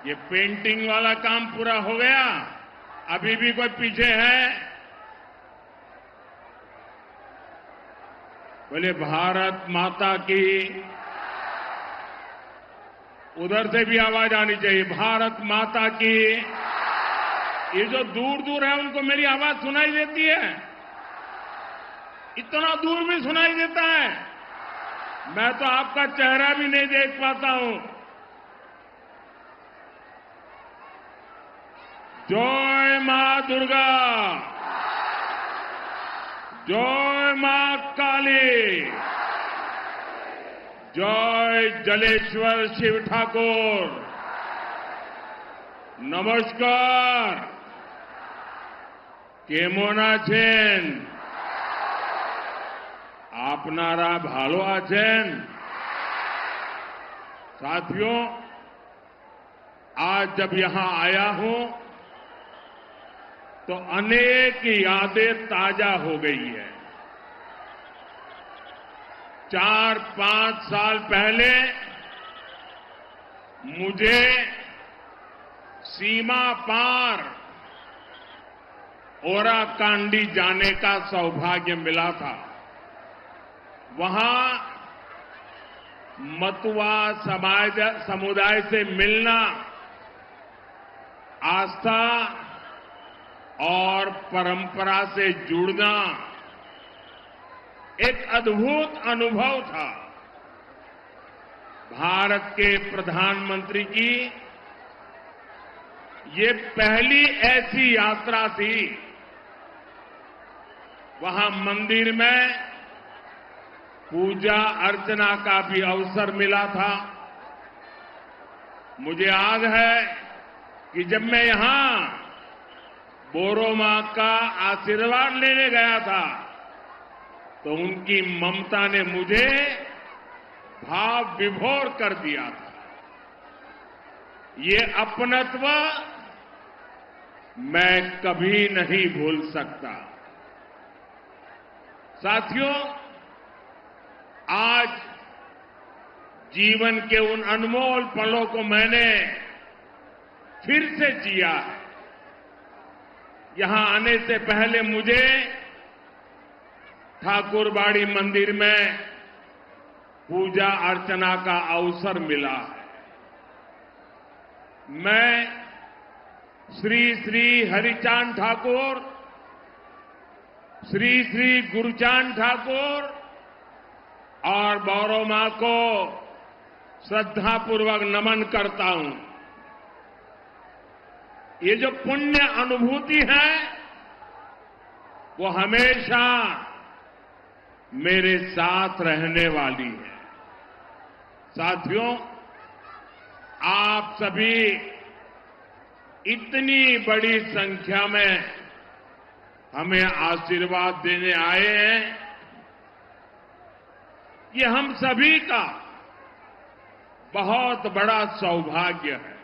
ये पेंटिंग वाला काम पूरा हो गया? अभी भी कोई पीछे है? बोले भारत माता की। उधर से भी आवाज आनी चाहिए, भारत माता की। ये जो दूर दूर है उनको मेरी आवाज सुनाई देती है? इतना दूर भी सुनाई देता है? मैं तो आपका चेहरा भी नहीं देख पाता हूं। जय मां दुर्गा, जय मां काली, जय जलेश्वर शिव ठाकुर। नमस्कार। केमोन आছেন? आपनारा भालो आছেন? साथियों, आज जब यहां आया हूं तो अनेक यादें ताजा हो गई है। 4-5 साल पहले मुझे सीमा पार ओराकांडी जाने का सौभाग्य मिला था। वहां मतुआ समुदाय से मिलना आस्था और परंपरा से जुड़ना एक अद्भुत अनुभव था। भारत के प्रधानमंत्री की ये पहली ऐसी यात्रा थी। वहां मंदिर में पूजा अर्चना का भी अवसर मिला था। मुझे याद है कि जब मैं यहां बोरो मां का आशीर्वाद लेने गया था तो उनकी ममता ने मुझे भाव विभोर कर दिया था। ये अपनत्व मैं कभी नहीं भूल सकता। साथियों, आज जीवन के उन अनमोल पलों को मैंने फिर से जिया है। यहां आने से पहले मुझे ठाकुरबाड़ी मंदिर में पूजा अर्चना का अवसर मिला है। मैं श्री श्री हरिचांद ठाकुर, श्री श्री गुरुचांद ठाकुर और बोरो मां को श्रद्धापूर्वक नमन करता हूं। ये जो पुण्य अनुभूति है वो हमेशा मेरे साथ रहने वाली है। साथियों, आप सभी इतनी बड़ी संख्या में हमें आशीर्वाद देने आए हैं, ये हम सभी का बहुत बड़ा सौभाग्य है।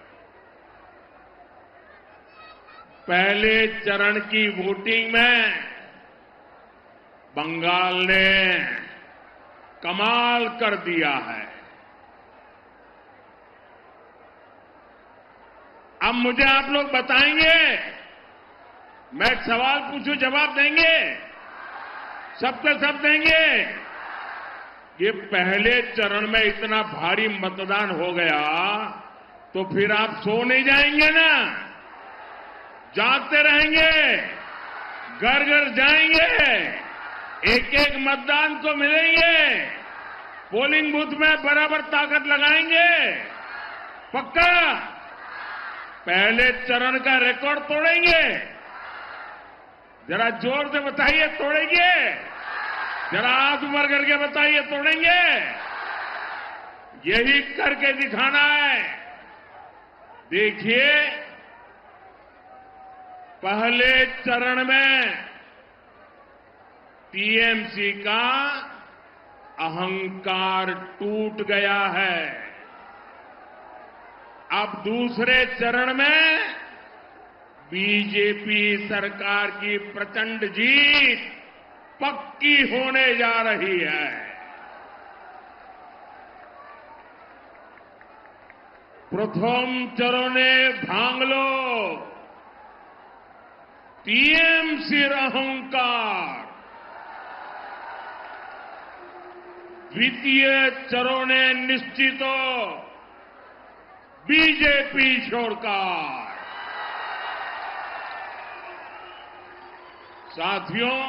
पहले चरण की वोटिंग में बंगाल ने कमाल कर दिया है। अब मुझे आप लोग बताएंगे, मैं एक सवाल पूछूं, जवाब देंगे? सबके सब देंगे? ये पहले चरण में इतना भारी मतदान हो गया तो फिर आप सो नहीं जाएंगे ना? जागते रहेंगे, घर घर जाएंगे, एक एक मतदान को मिलेंगे, पोलिंग बूथ में बराबर ताकत लगाएंगे? पक्का? पहले चरण का रिकॉर्ड तोड़ेंगे? जरा जोर से बताइए, तोड़ेंगे? जरा हाथ ऊपर करके बताइए, तोड़ेंगे? यही करके दिखाना है। देखिए, पहले चरण में टीएमसी का अहंकार टूट गया है। अब दूसरे चरण में बीजेपी सरकार की प्रचंड जीत पक्की होने जा रही है। प्रथम चरणे भांगलो टीएमसीर अहंकार, द्वितीय चरणे निश्चितो बीजेपी सरकार। साथियों,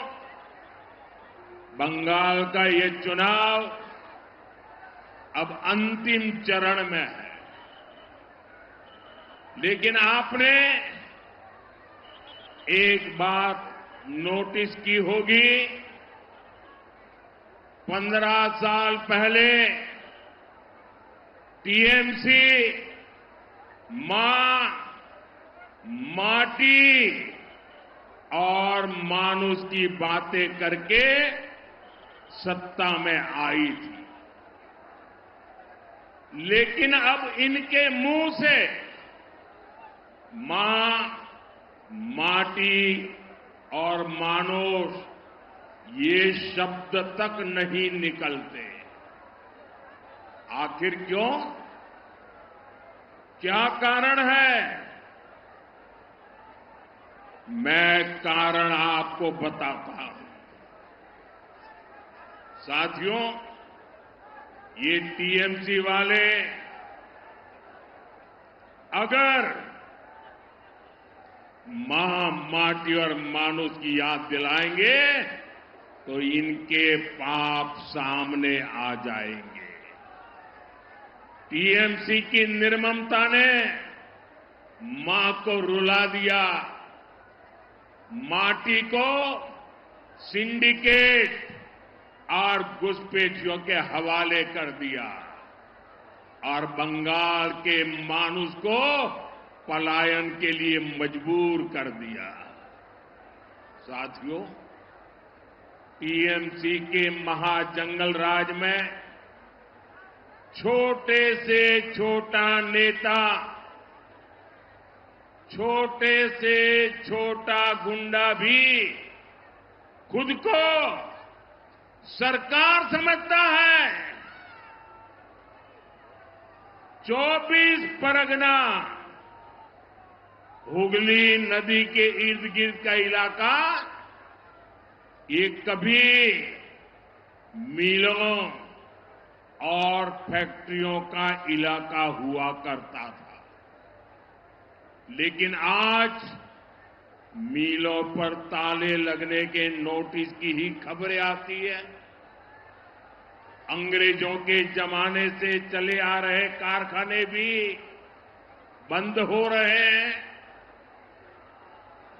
बंगाल का ये चुनाव अब अंतिम चरण में है, लेकिन आपने एक बात नोटिस की होगी, 15 साल पहले टीएमसी मां, माटी और मानुष की बातें करके सत्ता में आई थी, लेकिन अब इनके मुंह से मां, माटी और मानुष ये शब्द तक नहीं निकलते। आखिर क्यों? क्या कारण है? मैं कारण आपको बताता हूं। साथियों, ये टीएमसी वाले अगर मां, माटी और मानुष की याद दिलाएंगे तो इनके पाप सामने आ जाएंगे। टीएमसी की निर्ममता ने मां को रुला दिया, माटी को सिंडिकेट और घुसपैठियों के हवाले कर दिया और बंगाल के मानुष को पलायन के लिए मजबूर कर दिया। साथियों, टीएमसी के महाजंगल राज में छोटे से छोटा नेता, छोटे से छोटा गुंडा भी खुद को सरकार समझता है। 24 परगना, हुगली नदी के इर्द गिर्द का इलाका, ये कभी मिलों और फैक्ट्रियों का इलाका हुआ करता था, लेकिन आज मिलों पर ताले लगने के नोटिस की ही खबरें आती है। अंग्रेजों के जमाने से चले आ रहे कारखाने भी बंद हो रहे हैं।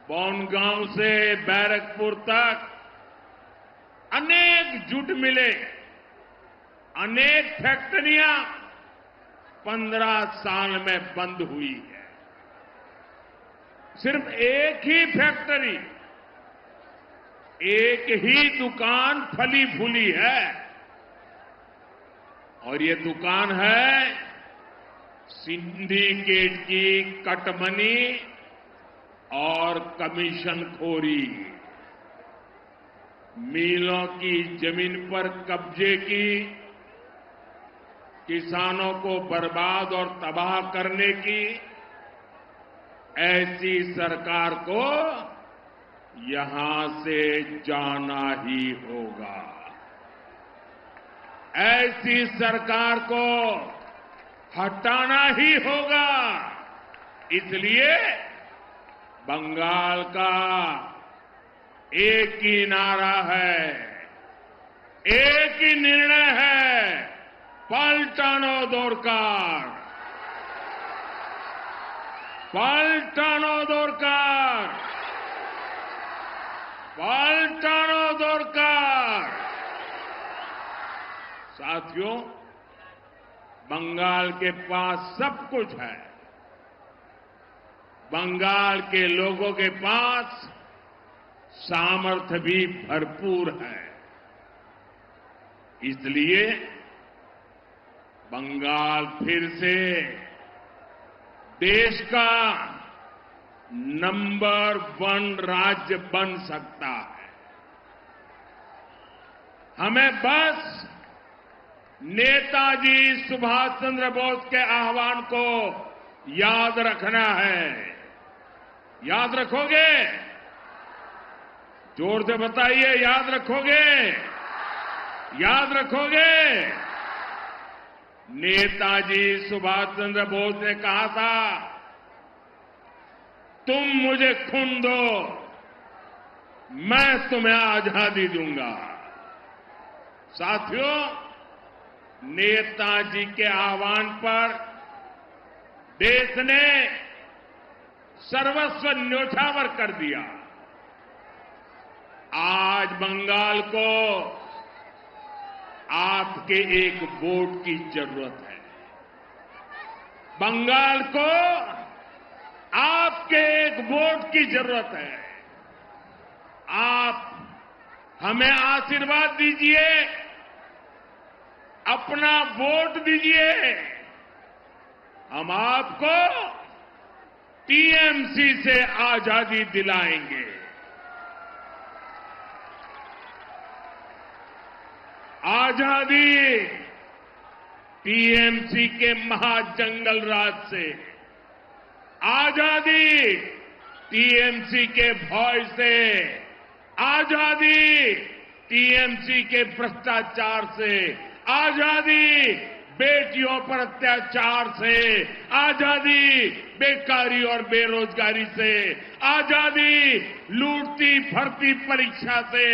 बोनगांव से बैरकपुर तक अनेक जूट मिले, अनेक फैक्ट्रियां 15 साल में बंद हुई है। सिर्फ एक ही फैक्ट्री, एक ही दुकान फली फूली है और ये दुकान है सिंडिकेट की कटमनी और कमीशनखोरी। मिलों की जमीन पर कब्जे की, किसानों को बर्बाद और तबाह करने की, ऐसी सरकार को यहां से जाना ही होगा। ऐसी सरकार को हटाना ही होगा। इसलिए बंगाल का एक ही नारा है, एक ही निर्णय है, पलटानो दरकार, पलटानो दरकार, पलटानो दरकार। साथियों, बंगाल के पास सब कुछ है। बंगाल के लोगों के पास सामर्थ्य भी भरपूर है। इसलिए बंगाल फिर से देश का नंबर 1 राज्य बन सकता है। हमें बस नेताजी सुभाष चंद्र बोस के आह्वान को याद रखना है। याद रखोगे? जोर से बताइए, याद रखोगे? याद रखोगे? नेताजी सुभाष चंद्र बोस ने कहा था, तुम मुझे खून दो, मैं तुम्हें आजादी दूंगा। साथियों, नेताजी के आह्वान पर देश ने सर्वस्व न्योछावर कर दिया। आज बंगाल को आपके एक वोट की जरूरत है। बंगाल को आपके एक वोट की जरूरत है। आप हमें आशीर्वाद दीजिए, अपना वोट दीजिए, हम आपको टीएमसी से आजादी दिलाएंगे। आजादी टीएमसी के महाजंगल राज से, आजादी टीएमसी के भय से, आजादी टीएमसी के भ्रष्टाचार से, आजादी बेटियों पर अत्याचार से, आजादी बेकारी और बेरोजगारी से, आजादी लूटती भर्ती परीक्षा से,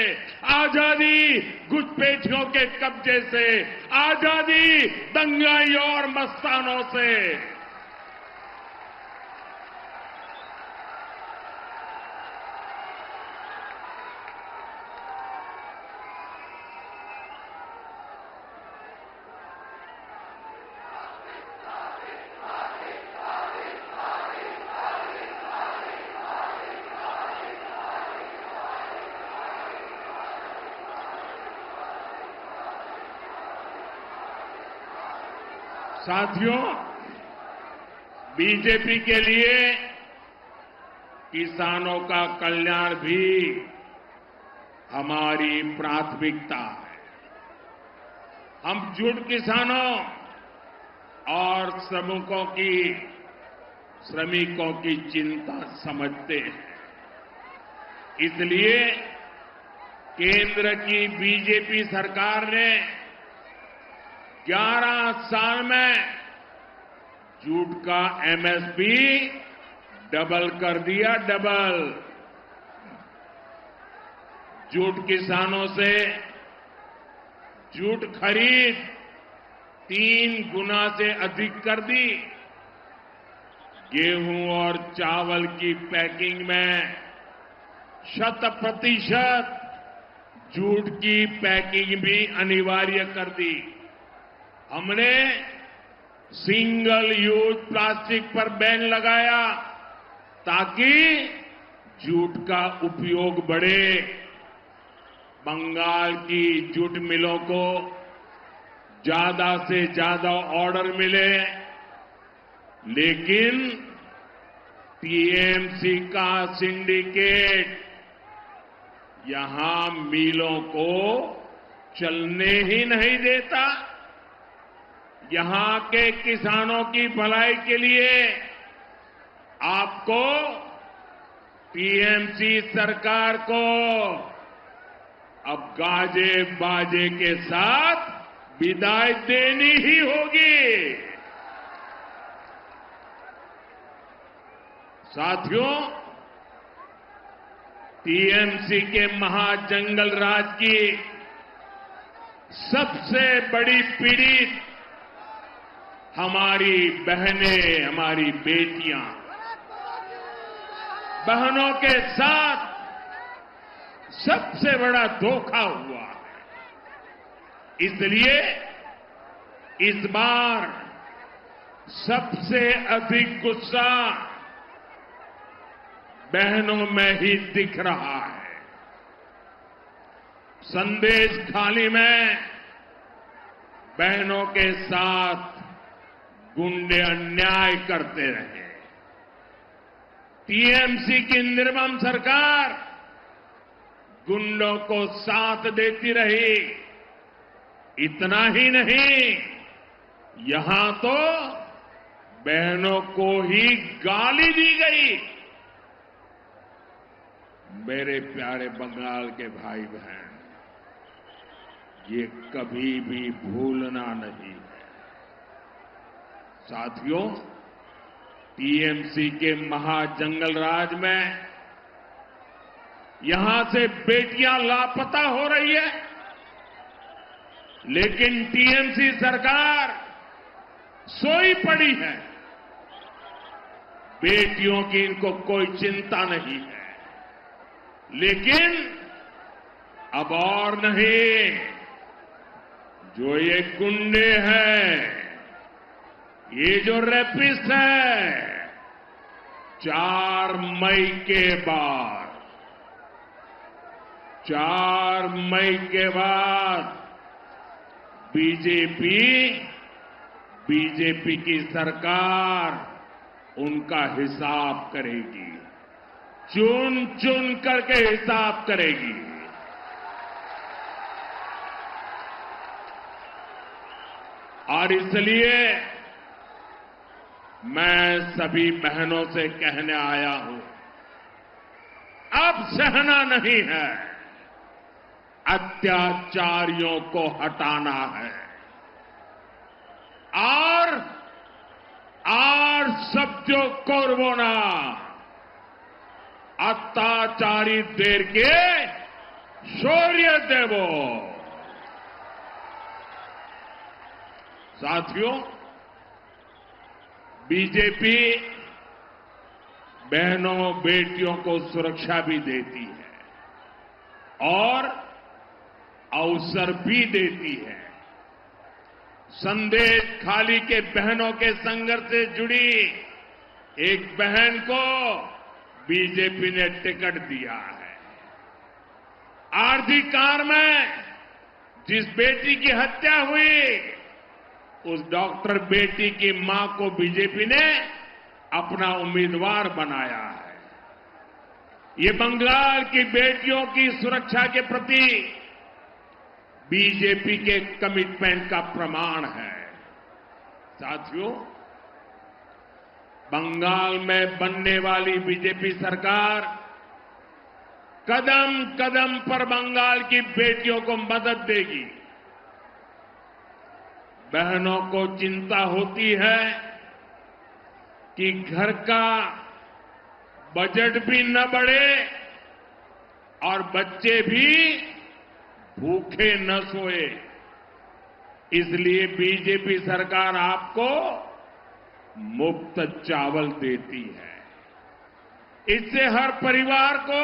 आजादी घुसपैठियों के कब्जे से, आजादी दंगाइयों और मस्तानों से। साथियों, बीजेपी के लिए किसानों का कल्याण भी हमारी प्राथमिकता है। हम जुट किसानों और श्रमिकों की चिंता समझते हैं। इसलिए केंद्र की बीजेपी सरकार ने 11 साल में जूट का एमएसपी डबल कर दिया, डबल। जूट किसानों से जूट खरीद 3 गुना से अधिक कर दी। गेहूं और चावल की पैकिंग में 100% जूट की पैकिंग भी अनिवार्य कर दी। हमने सिंगल यूज प्लास्टिक पर बैन लगाया ताकि जूट का उपयोग बढ़े। बंगाल की जूट मिलों को ज्यादा से ज्यादा ऑर्डर मिले, लेकिन टीएमसी का सिंडिकेट यहां मिलों को चलने ही नहीं देता। यहां के किसानों की भलाई के लिए आपको टीएमसी सरकार को अब गाजे बाजे के साथ विदाई देनी ही होगी। साथियों, टीएमसी के महाजंगल राज की सबसे बड़ी पीड़ित हमारी बहनें, हमारी बेटियां। बहनों के साथ सबसे बड़ा धोखा हुआ है। इसलिए इस बार सबसे अधिक गुस्सा बहनों में ही दिख रहा है। संदेश खाली में बहनों के साथ गुंडे अन्याय करते रहे। टीएमसी की निर्मम सरकार गुंडों को साथ देती रही। इतना ही नहीं, यहां तो बहनों को ही गाली दी गई। मेरे प्यारे बंगाल के भाई बहन, ये कभी भी भूलना नहीं है। साथियों, टीएमसी के महाजंगल राज में यहां से बेटियां लापता हो रही है, लेकिन टीएमसी सरकार सोई पड़ी है। बेटियों की इनको कोई चिंता नहीं है। लेकिन अब और नहीं, जो ये गुंडे हैं, ये जो रेपिस्ट है, 4 मई के बाद बीजेपी की सरकार उनका हिसाब करेगी, चुन चुन करके हिसाब करेगी। और इसलिए मैं सभी बहनों से कहने आया हूं, अब सहना नहीं है, अत्याचारियों को हटाना है और सत्यो कोरबोना अत्याचारी देर के शौर्य देवो। साथियों, बीजेपी बहनों बेटियों को सुरक्षा भी देती है और अवसर भी देती है। संदेश खाली के बहनों के संघर्ष से जुड़ी एक बहन को बीजेपी ने टिकट दिया है। आरजी कार में जिस बेटी की हत्या हुई, उस डॉक्टर बेटी की मां को बीजेपी ने अपना उम्मीदवार बनाया है। ये बंगाल की बेटियों की सुरक्षा के प्रति बीजेपी के कमिटमेंट का प्रमाण है। साथियों, बंगाल में बनने वाली बीजेपी सरकार कदम कदम पर बंगाल की बेटियों को मदद देगी। बहनों को चिंता होती है कि घर का बजट भी न बढ़े और बच्चे भी भूखे न सोए। इसलिए बीजेपी सरकार आपको मुफ्त चावल देती है। इससे हर परिवार को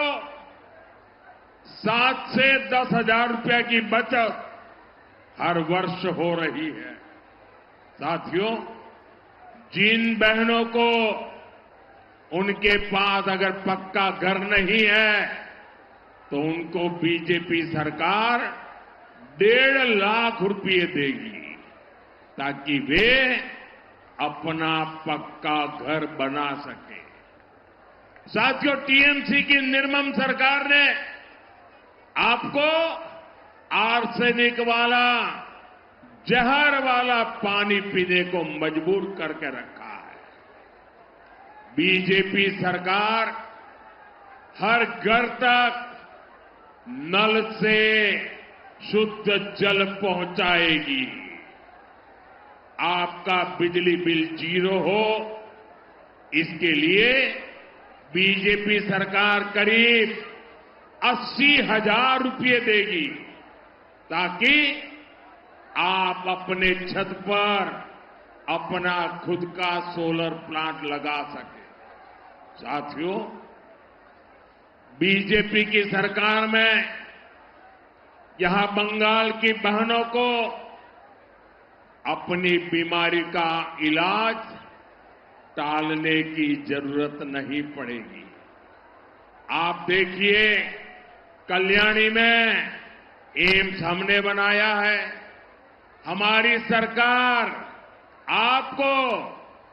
7 से 10 हजार रुपए की बचत हर वर्ष हो रही है। साथियों, जिन बहनों को उनके पास अगर पक्का घर नहीं है, तो उनको बीजेपी सरकार 1.5 लाख रुपए देगी ताकि वे अपना पक्का घर बना सके। साथियों, टीएमसी की निर्मम सरकार ने आपको आर्सेनिक वाला, जहर वाला पानी पीने को मजबूर करके रखा है। बीजेपी सरकार हर घर तक नल से शुद्ध जल पहुंचाएगी। आपका बिजली बिल 0 हो, इसके लिए बीजेपी सरकार करीब 80,000 रुपए देगी ताकि आप अपने छत पर अपना खुद का सोलर प्लांट लगा सके। साथियों, बीजेपी की सरकार में यहां बंगाल की बहनों को अपनी बीमारी का इलाज टालने की जरूरत नहीं पड़ेगी। आप देखिए, कल्याणी में एम्स हमने बनाया है। हमारी सरकार आपको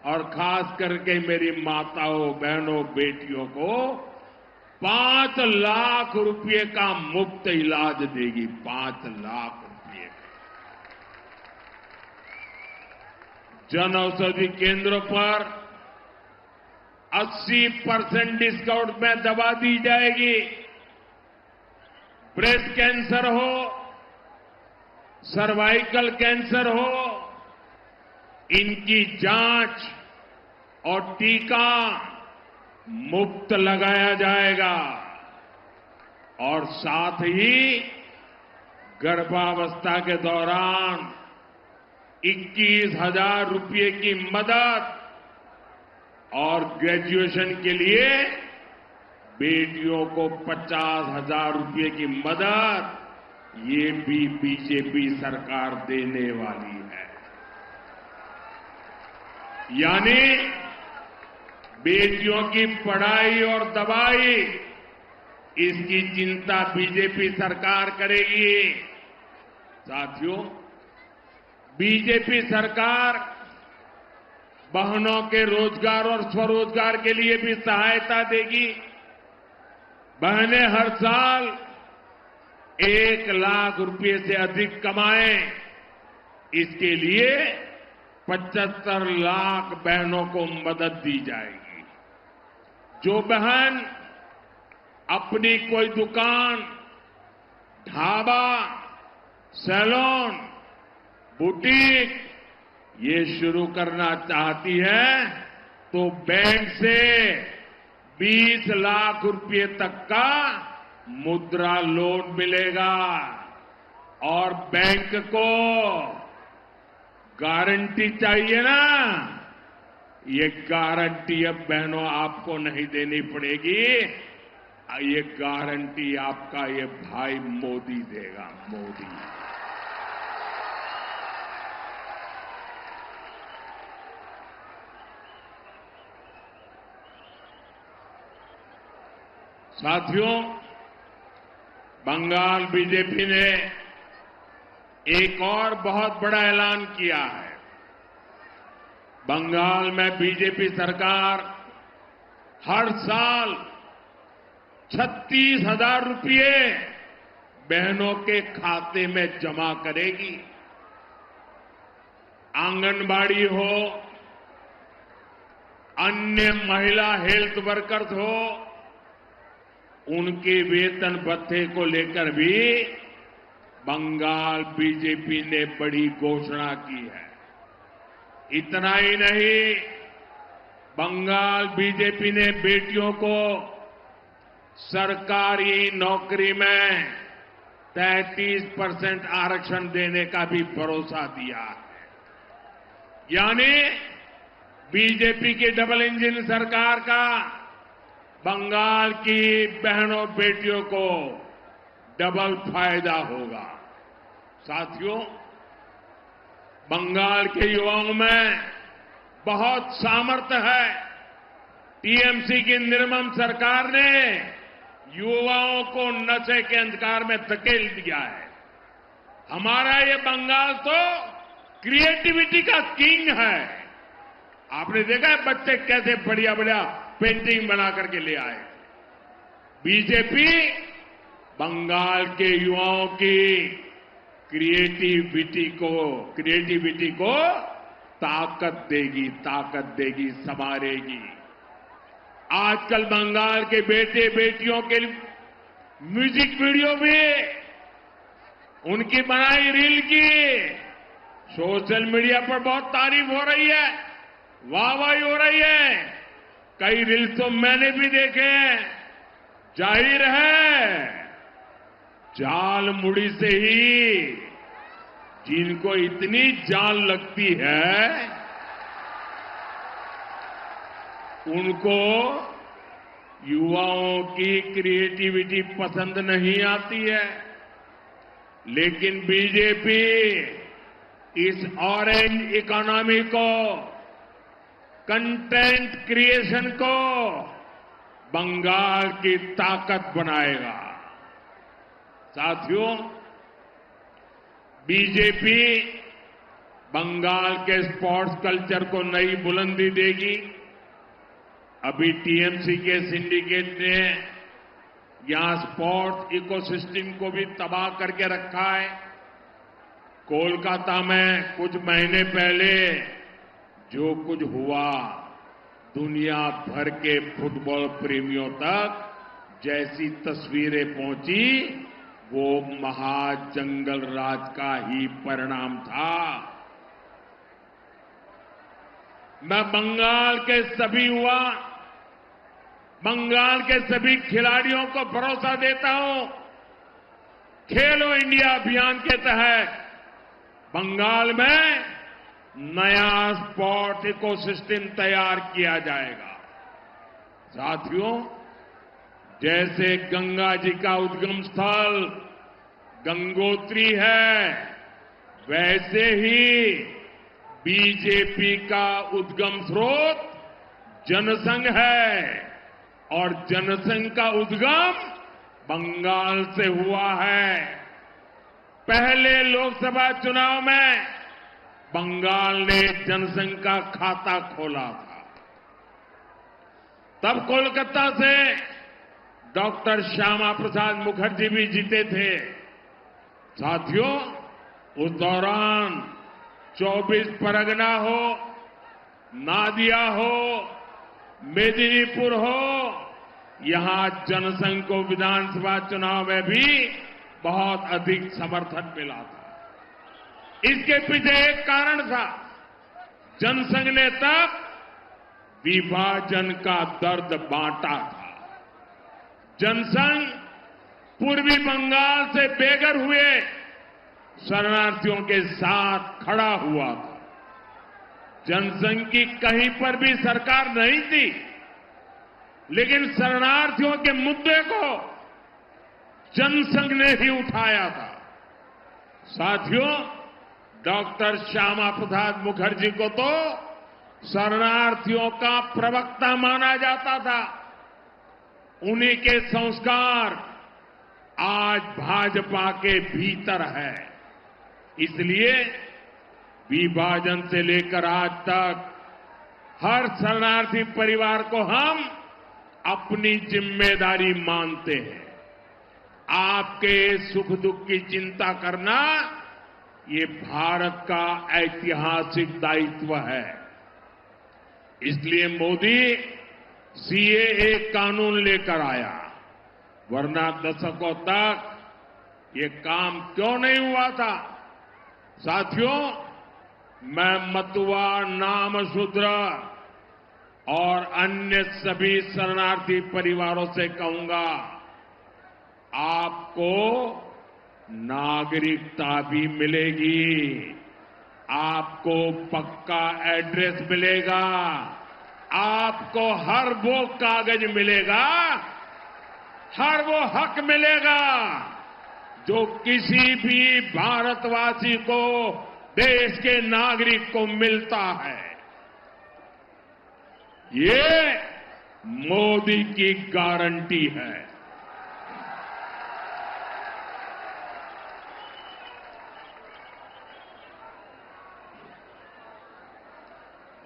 और खास करके मेरी माताओं, बहनों, बेटियों को 5 लाख रुपए का मुफ्त इलाज देगी। 5 लाख रुपए। जन औषधि केंद्रों पर 80% डिस्काउंट में दवा दी जाएगी। ब्रेस्ट कैंसर हो, सर्वाइकल कैंसर हो, इनकी जांच और टीका मुफ्त लगाया जाएगा और साथ ही गर्भावस्था के दौरान 21,000 रुपये की मदद और ग्रेजुएशन के लिए बेटियों को 50,000 रुपये की मदद ये भी बीजेपी सरकार देने वाली है। यानी बेटियों की पढ़ाई और दवाई, इसकी चिंता बीजेपी सरकार करेगी। साथियों, बीजेपी सरकार बहनों के रोजगार और स्वरोजगार के लिए भी सहायता देगी। बहनें हर साल 1 लाख रुपए से अधिक कमाएं, इसके लिए 75 लाख बहनों को मदद दी जाएगी। जो बहन अपनी कोई दुकान, ढाबा, सैलून, बुटीक ये शुरू करना चाहती है तो बैंक से 20 लाख रुपए तक का मुद्रा लोन मिलेगा और बैंक को गारंटी चाहिए ना, ये गारंटी अब बहनों आपको नहीं देनी पड़ेगी, ये गारंटी आपका ये भाई मोदी देगा, मोदी। साथियों, बंगाल बीजेपी ने एक और बहुत बड़ा ऐलान किया है। बंगाल में बीजेपी सरकार हर साल 36,000 रुपये बहनों के खाते में जमा करेगी। आंगनबाड़ी हो, अन्य महिला हेल्थ वर्कर्स हो, उनके वेतन भत्ते को लेकर भी बंगाल बीजेपी ने बड़ी घोषणा की है। इतना ही नहीं, बंगाल बीजेपी ने बेटियों को सरकारी नौकरी में 33% आरक्षण देने का भी भरोसा दिया है। यानी बीजेपी की डबल इंजन सरकार का बंगाल की बहनों बेटियों को डबल फायदा होगा। साथियों, बंगाल के युवाओं में बहुत सामर्थ्य है। टीएमसी की निर्मम सरकार ने युवाओं को नशे के अंधकार में धकेल दिया है। हमारा ये बंगाल तो क्रिएटिविटी का किंग है। आपने देखा है बच्चे कैसे बढ़िया बढ़िया पेंटिंग बना करके ले आए। बीजेपी बंगाल के युवाओं की क्रिएटिविटी को ताकत देगी, संवारेगी। आजकल बंगाल के बेटे बेटियों के म्यूजिक वीडियो भी, उनकी बनाई रील की सोशल मीडिया पर बहुत तारीफ हो रही है, वाहवाही हो रही है। कई रील्स तो मैंने भी देखे हैं। जाहिर है, जाल मुड़ी से ही जिनको इतनी जान लगती है, उनको युवाओं की क्रिएटिविटी पसंद नहीं आती है। लेकिन बीजेपी इस ऑरेंज इकोनॉमी को, कंटेंट क्रिएशन को बंगाल की ताकत बनाएगा। साथियों, बीजेपी बंगाल के स्पोर्ट्स कल्चर को नई बुलंदी देगी। अभी टीएमसी के सिंडिकेट ने यहां स्पोर्ट्स इकोसिस्टम को भी तबाह करके रखा है। कोलकाता में कुछ महीने पहले जो कुछ हुआ दुनिया भर के फुटबॉल प्रेमियों तक जैसी तस्वीरें पहुंची वो महाजंगल राज का ही परिणाम था। मैं बंगाल के सभी खिलाड़ियों को भरोसा देता हूं, खेलो इंडिया अभियान के तहत बंगाल में नया स्पोर्ट्स इकोसिस्टम तैयार किया जाएगा। साथियों, जैसे गंगा जी का उद्गम स्थल गंगोत्री है, वैसे ही बीजेपी का उद्गम स्रोत जनसंघ है और जनसंघ का उद्गम बंगाल से हुआ है। पहले लोकसभा चुनाव में बंगाल ने जनसंघ का खाता खोला था। तब कोलकाता से डॉक्टर श्यामा प्रसाद मुखर्जी भी जीते थे। साथियों, उस दौरान 24 परगना हो, नादिया हो, मेदिनीपुर हो, यहां जनसंघ को विधानसभा चुनाव में भी बहुत अधिक समर्थन मिला था। इसके पीछे एक कारण था, जनसंघ ने तब विभाजन का दर्द बांटा था। जनसंघ पूर्वी बंगाल से बेघर हुए शरणार्थियों के साथ खड़ा हुआ था। जनसंघ की कहीं पर भी सरकार नहीं थी, लेकिन शरणार्थियों के मुद्दे को जनसंघ ने ही उठाया था। साथियों, डॉक्टर श्यामा प्रसाद मुखर्जी को तो शरणार्थियों का प्रवक्ता माना जाता था। उन्हीं के संस्कार आज भाजपा के भीतर है। इसलिए विभाजन से लेकर आज तक हर शरणार्थी परिवार को हम अपनी जिम्मेदारी मानते हैं। आपके सुख दुख की चिंता करना ये भारत का ऐतिहासिक दायित्व है। इसलिए मोदी सीएए कानून लेकर आया, वरना दशकों तक ये काम क्यों नहीं हुआ था। साथियों, मैं मतुआ, नामशूद्र और अन्य सभी शरणार्थी परिवारों से कहूंगा, आपको नागरिकता भी मिलेगी, आपको पक्का एड्रेस मिलेगा, आपको हर वो कागज मिलेगा, हर वो हक मिलेगा जो किसी भी भारतवासी को, देश के नागरिक को मिलता है। ये मोदी की गारंटी है।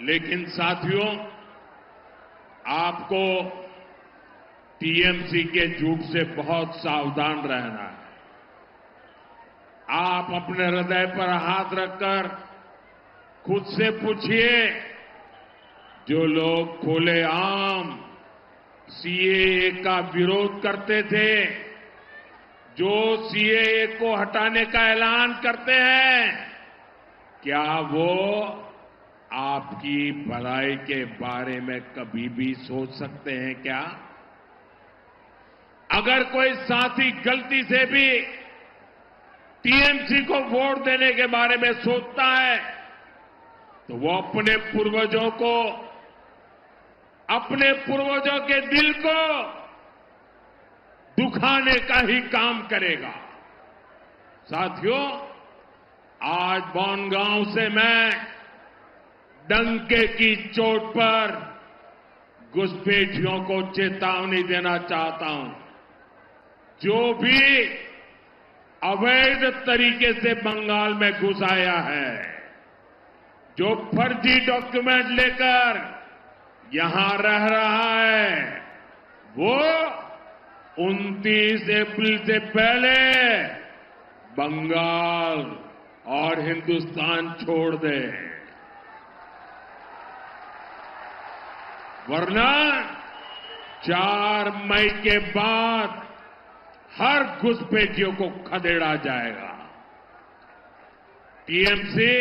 लेकिन साथियों, आपको टीएमसी के झूठ से बहुत सावधान रहना है। आप अपने हृदय पर हाथ रखकर खुद से पूछिए, जो लोग खुलेआम सीएए का विरोध करते थे, जो सीएए को हटाने का ऐलान करते हैं, क्या वो आपकी भलाई के बारे में कभी भी सोच सकते हैं क्या? अगर कोई साथी गलती से भी टीएमसी को वोट देने के बारे में सोचता है, तो वो अपने पूर्वजों के दिल को दुखाने का ही काम करेगा। साथियों, आज बनगांव से मैं डंके की चोट पर घुसपैठियों को चेतावनी देना चाहता हूं। जो भी अवैध तरीके से बंगाल में घुस आया है, जो फर्जी डॉक्यूमेंट लेकर यहां रह रहा है, वो 29 अप्रैल से पहले बंगाल और हिंदुस्तान छोड़ दे। वरना 4 मई के बाद हर घुसपैठियों को खदेड़ा जाएगा। टीएमसी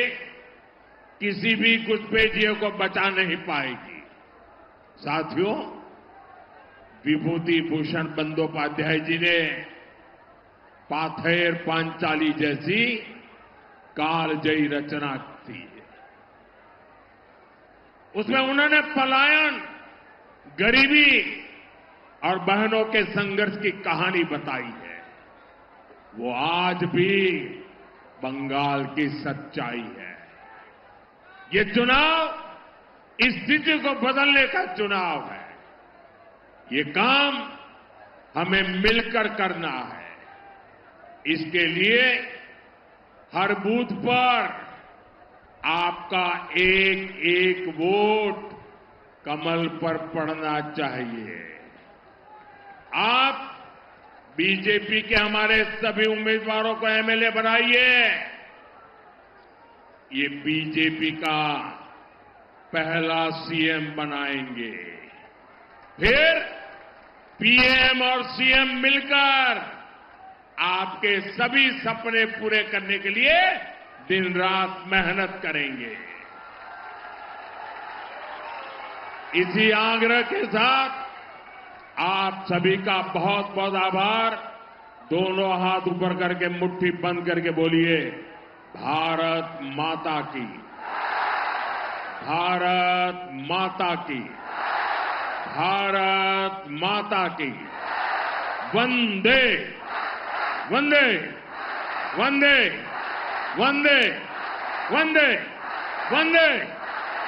किसी भी घुसपैठियों को बचा नहीं पाएगी। साथियों, विभूति भूषण बंदोपाध्याय जी ने पाथेर पांचाली जैसी कालजयी रचना की है। उसमें उन्होंने पलायन, गरीबी और बहनों के संघर्ष की कहानी बताई है। वो आज भी बंगाल की सच्चाई है। ये चुनाव इस स्थिति को बदलने का चुनाव है। ये काम हमें मिलकर करना है। इसके लिए हर बूथ पर आपका एक एक वोट कमल पर पड़ना चाहिए। आप बीजेपी के हमारे सभी उम्मीदवारों को एमएलए बनाइए। ये बीजेपी का पहला सीएम बनाएंगे। फिर पीएम और सीएम मिलकर आपके सभी सपने पूरे करने के लिए दिन रात मेहनत करेंगे। इसी आग्रह के साथ आप सभी का बहुत बहुत आभार। दोनों हाथ ऊपर करके मुट्ठी बंद करके बोलिए, भारत माता की, भारत माता की, भारत माता की। वंदे वंदे वंदे वंदे वंदे वंदे।